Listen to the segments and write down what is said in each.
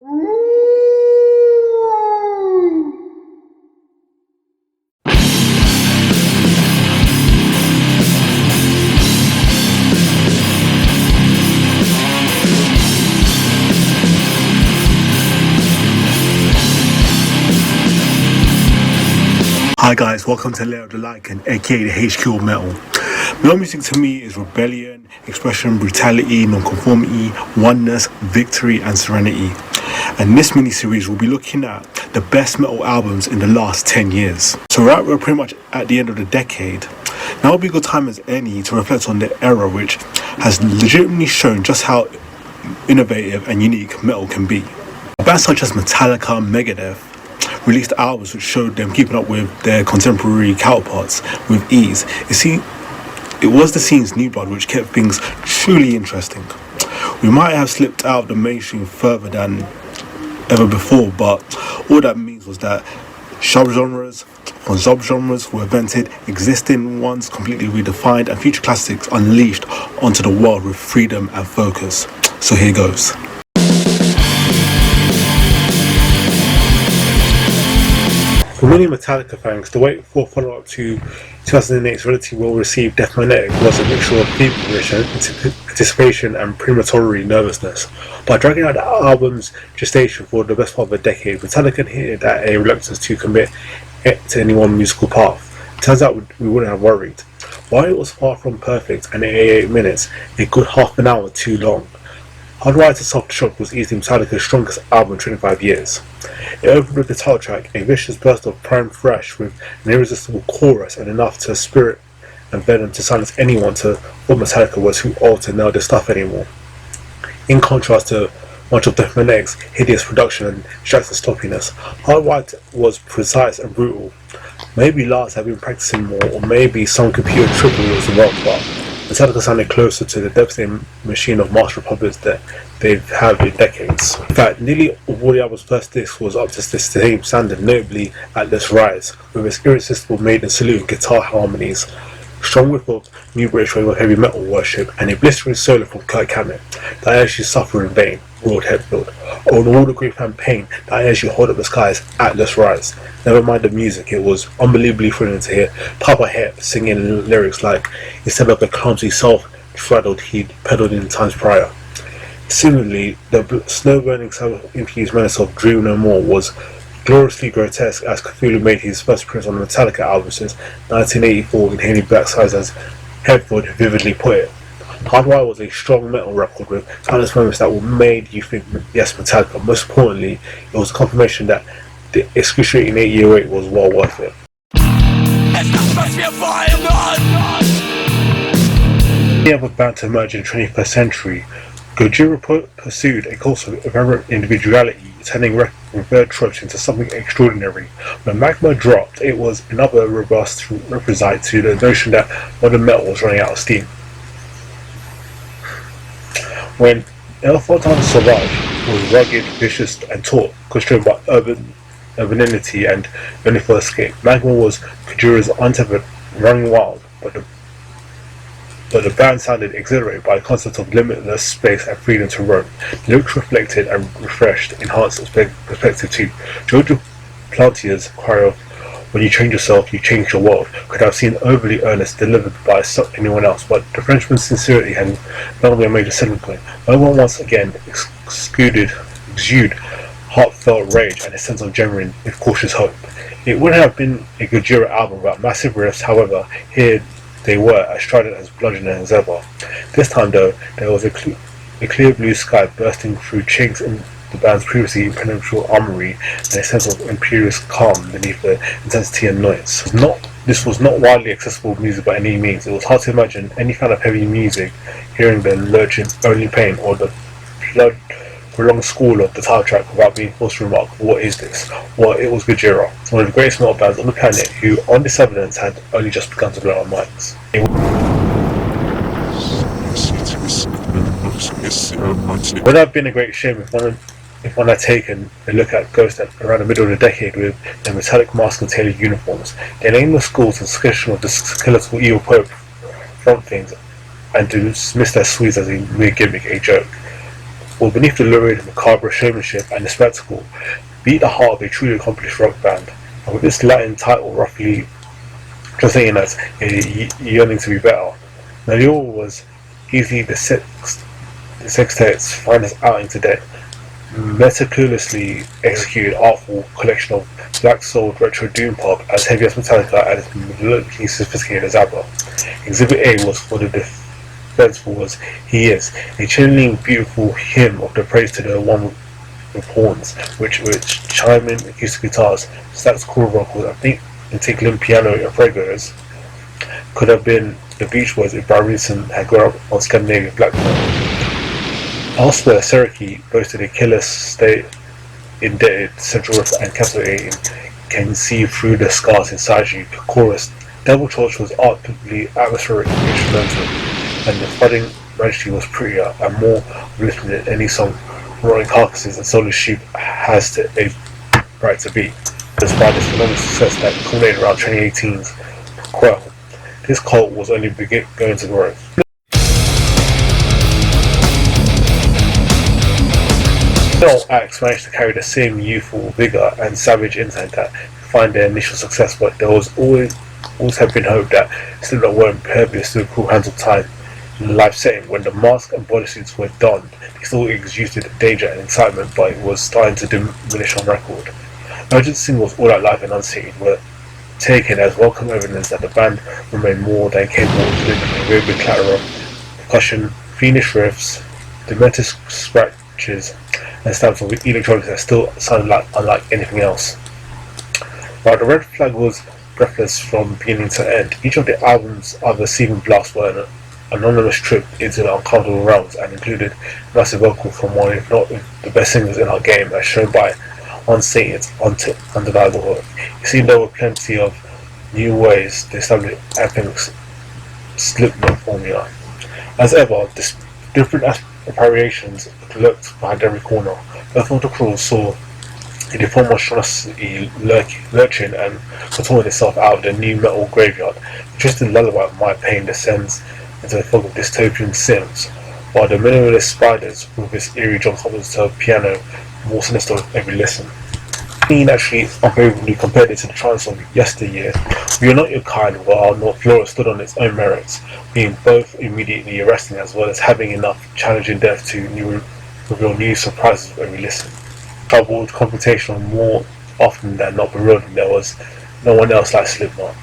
Hi guys, welcome to Lair of the Lycan, aka the HQ of metal. Metal music to me is rebellion, expression, brutality, nonconformity, oneness, victory and serenity. And this mini-series will be looking at the best metal albums in the last 10 years. So we're pretty much at the end of the decade. Now would be a good time as any to reflect on the era which has legitimately shown just how innovative and unique metal can be. Bands such as Metallica, Megadeth released albums which showed them keeping up with their contemporary counterparts with ease. It was the scene's new blood which kept things truly interesting. We might have slipped out of the mainstream further than ever before, but all that means was that subgenres or subgenres were invented, existing ones completely redefined, and future classics unleashed onto the world with freedom and focus. So here goes. For many Metallica fans, the wait for follow-up to 2008's relatively well-received Death Magnetic was a mixture of preparation, anticipation and premonitory nervousness. By dragging out the album's gestation for the best part of a decade, Metallica hinted at a reluctance to commit to any one musical path. It turns out we wouldn't have worried. While it was far from perfect and 88 minutes, a good half an hour too long, Hardwired to Soft Shock was easily Metallica's strongest album in 25 years. It opened with the title track, a vicious burst of prime thrash with an irresistible chorus and enough to spirit and venom to silence anyone to what Metallica was too old to nail their stuff anymore. In contrast to much of Death Magnetic's hideous production and distracting sloppiness, Hardwired was precise and brutal. Maybe Lars had been practicing more, or maybe some computer trickery was involved, but Metallica sounded closer to the devastating machine of master puppets that they've had in decades. In fact, nearly all the album's first disc was up to this same standard, notably Atlas Rise, with its irresistible maiden salute guitar harmonies, strong whiff of new British wave of heavy metal worship, and a blistering solo from Kirk Hammett that airs you suffer in vain, Roared Hetfield, or in all the grief and pain that airs you hold up the skies, Atlas Rise. Never mind the music, it was unbelievably thrilling to hear Papa Hep singing lyrics like, instead of the clumsy self-throttled he'd pedalled in times prior. Similarly, the slow-burning self-infused menace of Dream No More was gloriously grotesque as Cthulhu made his first appearance on the Metallica album since 1984 in Haley Black's as Hetfield vividly put it. Hardwire was a strong metal record with countless moments that made you think, yes, Metallica. Most importantly, it was confirmation that the excruciating 808 was well worth it. The other band to emerge in the 21st century, GOJIRA pursued a course of irreverent individuality, turning revered tropes into something extraordinary. When Magma dropped, it was another robust requisite to the notion that modern metal was running out of steam. When Elphoton Sauvage was rugged, vicious and taut, constrained by urbanity and only for escape, Magma was GOJIRA's untethered, running wild, but the band sounded exhilarated by the concept of limitless space and freedom to roam. The lyrics reflected and refreshed, enhanced perspective too. George Plantier's cry of "When you change yourself, you change your world" could have seemed overly earnest delivered by anyone else, but the Frenchman's sincerity had long been a major selling point. No one once again exuded heartfelt rage and a sense of genuine, if cautious hope. It would have been a GOJIRA album without massive riffs, however, here they were as strident as bludgeoning as ever. This time though, there was a clear blue sky bursting through chinks in the band's previously impenetrable armory and a sense of imperious calm beneath the intensity and noise. This was not widely accessible music by any means. It was hard to imagine any fan of heavy music hearing the lurching Only Pain or the prolonged squall of the title track without being forced to remark, what is this? Well, it was GOJIRA, one of the greatest metal bands on the planet who, on this evidence, had only just begun to blow our minds. It would have been a great shame if one had taken a look at Ghost around the middle of the decade with their metallic masks and tailored uniforms, their nameless schools and skeleton of the skeletal evil Pope front things, and to dismiss their sweets as a mere gimmick, a joke. or beneath the lurid macabre showmanship and the spectacle, beat the heart of a truly accomplished rock band, and with its Latin title roughly translating as a yearning to be better. Lair was easily the sextet's finest outing to date, meticulously executed artful collection of black-souled retro doom pop as heavy as Metallica and as melodically sophisticated as ABBA. Exhibit A was for the defensible as he is, a chilling, beautiful hymn of the praise to the one with horns, which chime in acoustic guitars, stacks chord vocals, and think Inoculum piano and fregos could have been the Beach Boys if Brian Wilson had grown up on Scandinavian black metal. Elsewhere, Serenity boasted a killer state-indebted central riff and captivating "Can See Through the Scars Inside You" chorus. Devil Torch was artfully atmospheric and instrumental, and the thudding majesty was prettier and more uplifting than any song Roaring Carcasses and Soulless Sheep has a right to be. Despite this phenomenal success that culminated around 2018's Quell, this cult was only going to grow. No acts managed to carry the same youthful vigour and savage intent that defined their initial success, but there was always have been hope that Slipknot weren't impervious to the cruel hands of time. In the live setting, when the mask and bodysuits were donned, they still exuded danger and excitement, but it was starting to diminish on record. Urgent singles All Out Live and Untitled were taken as welcome evidence that the band remained more than capable of delivering a very big clatter of percussion, fiendish riffs, demented scratches, and stamps of electronics that still sounded unlike anything else. While the red flag was breathless from beginning to end, each of the album's other seething blasts were an anonymous trip into the uncomfortable realms and included massive vocal from one, if not the best singers in our game, as shown by Unsated, undeniable hook. It seemed there were plenty of new ways to establish Epic's Slipknot formula. As ever, different variations lurked behind every corner. Both of the crew saw a deformed monstrosity lurching and contorting itself out of the new metal graveyard. The twisted lullaby of My Pain descends into the fog of dystopian synths, while the minimalist Spiders, with its eerie drum covers to a piano, more sinister with every listen. Being actually unfavorably compared it to the trance of yesteryear, We Are Not Your Kind, while North Flora stood on its own merits, being both immediately arresting as well as having enough challenging depth to reveal new surprises with every listen. Troubled, confrontational, more often than not bewildering, there was no one else like Slipknot.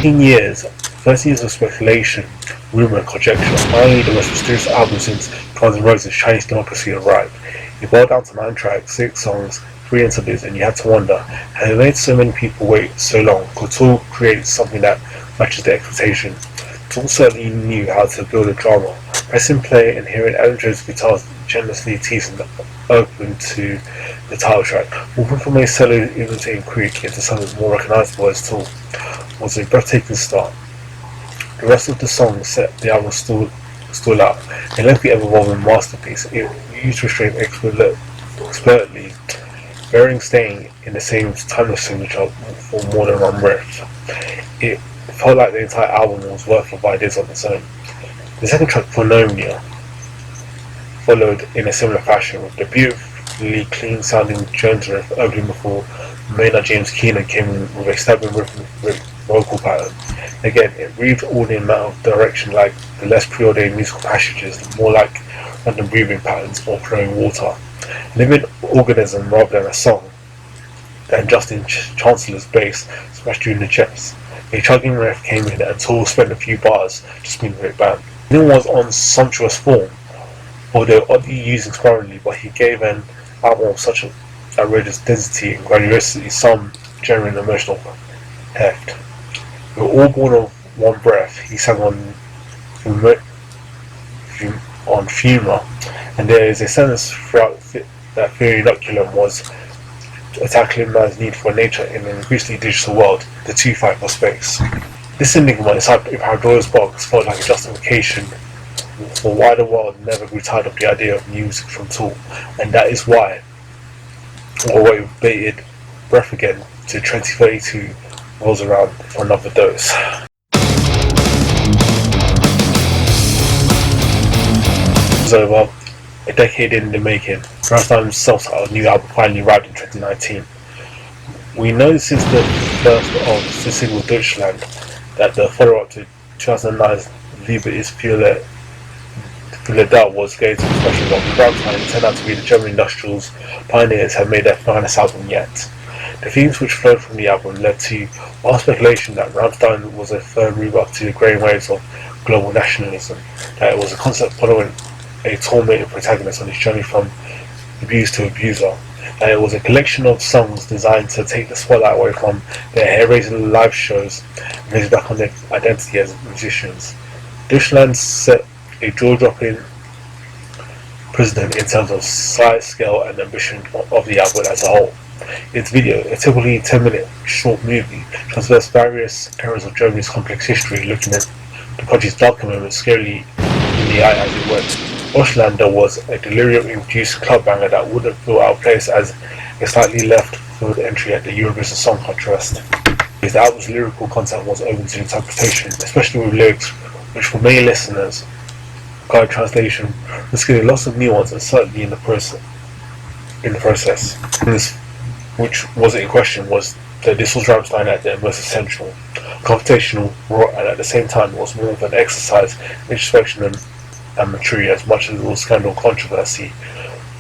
In years, 30 years of speculation, rumour and conjecture, finally the most mysterious album since Guns N' Roses' Chinese Democracy arrived. It boiled down to 9 tracks, 6 songs, 3 interludes, and you had to wonder, had it made so many people wait so long? Could Tool create something that matches their expectation? Tool certainly knew how to build a drama. Pressing play and hearing Alan Jones' guitars generously teasing open to the title track, moving from a solo imitating Creek into something more recognisable as Tool, was a breathtaking start. The rest of the songs set the album stall out, a lengthy ever-evolving masterpiece. It used restraint expertly, bearing staying in the same timeless signature for more than one riff. It felt like the entire album was worth of ideas on its own. The second track, Pneuma, followed in a similar fashion, with the beautifully clean-sounding Jones riff opening before Maynard James Keenan came in with a stabbing rhythmic vocal pattern. Again, it breathed all in and out of direction like the less preordained musical passages, more like random breathing patterns or flowing water. A living organism rather than a song. Then Justin Chancellor's bass smashed you in the chest. A chugging riff came in and Tool spent a few bars just being a great band. Neil was on sumptuous form, although oddly used sparingly, but he gave an album of such outrageous density and grandiosity, some genuine emotional heft. We were all born of one breath, he sang on Pneuma, and there is a sentence throughout that theory Inoculum was tackling man's need for nature in an increasingly digital world, the two fight for space. This enigma inside Pandora's box felt like a justification for why the world never grew tired of the idea of music from Tool, and that is why we'll wait with bated breath again to 2032 rolls around for another dose. was over a decade in the making. Rammstein's self-titled new album finally arrived in 2019. We know since the first of the single Deutschland that the follow-up to 2009's Liebe ist Violett was going to be special, but Rammstein turned out to be the German industrials pioneers have made their finest album yet. The themes which flowed from the album led to wild speculation that Rammstein was a third rebirth to the growing waves of global nationalism, that it was a concept following a tormented protagonist on his journey from abuse to abuser, that it was a collection of songs designed to take the spotlight away from their hair-raising live shows and raise back on their identity as musicians. Deutschland set a jaw-dropping precedent in terms of size, scale and ambition of the album as a whole. Its video, a typically 10-minute short movie, traversed various eras of Germany's complex history, looking at the project's darker moments scarily in the eye as it went. Deutschlander was a delirium-induced club banger that wouldn't feel out of place as a slightly left-field entry at the Eurovision Song Contest. The album's lyrical content was open to interpretation, especially with lyrics which for many listeners required translation, risking lots of nuance and certainty in the process. This, which wasn't in question, was that this was Rammstein at their most essential, confrontational, raw, and at the same time was more of an exercise in introspection and maturity as much as it was scandal controversy.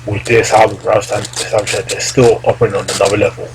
With this album, Rammstein established that they're still operating on another level.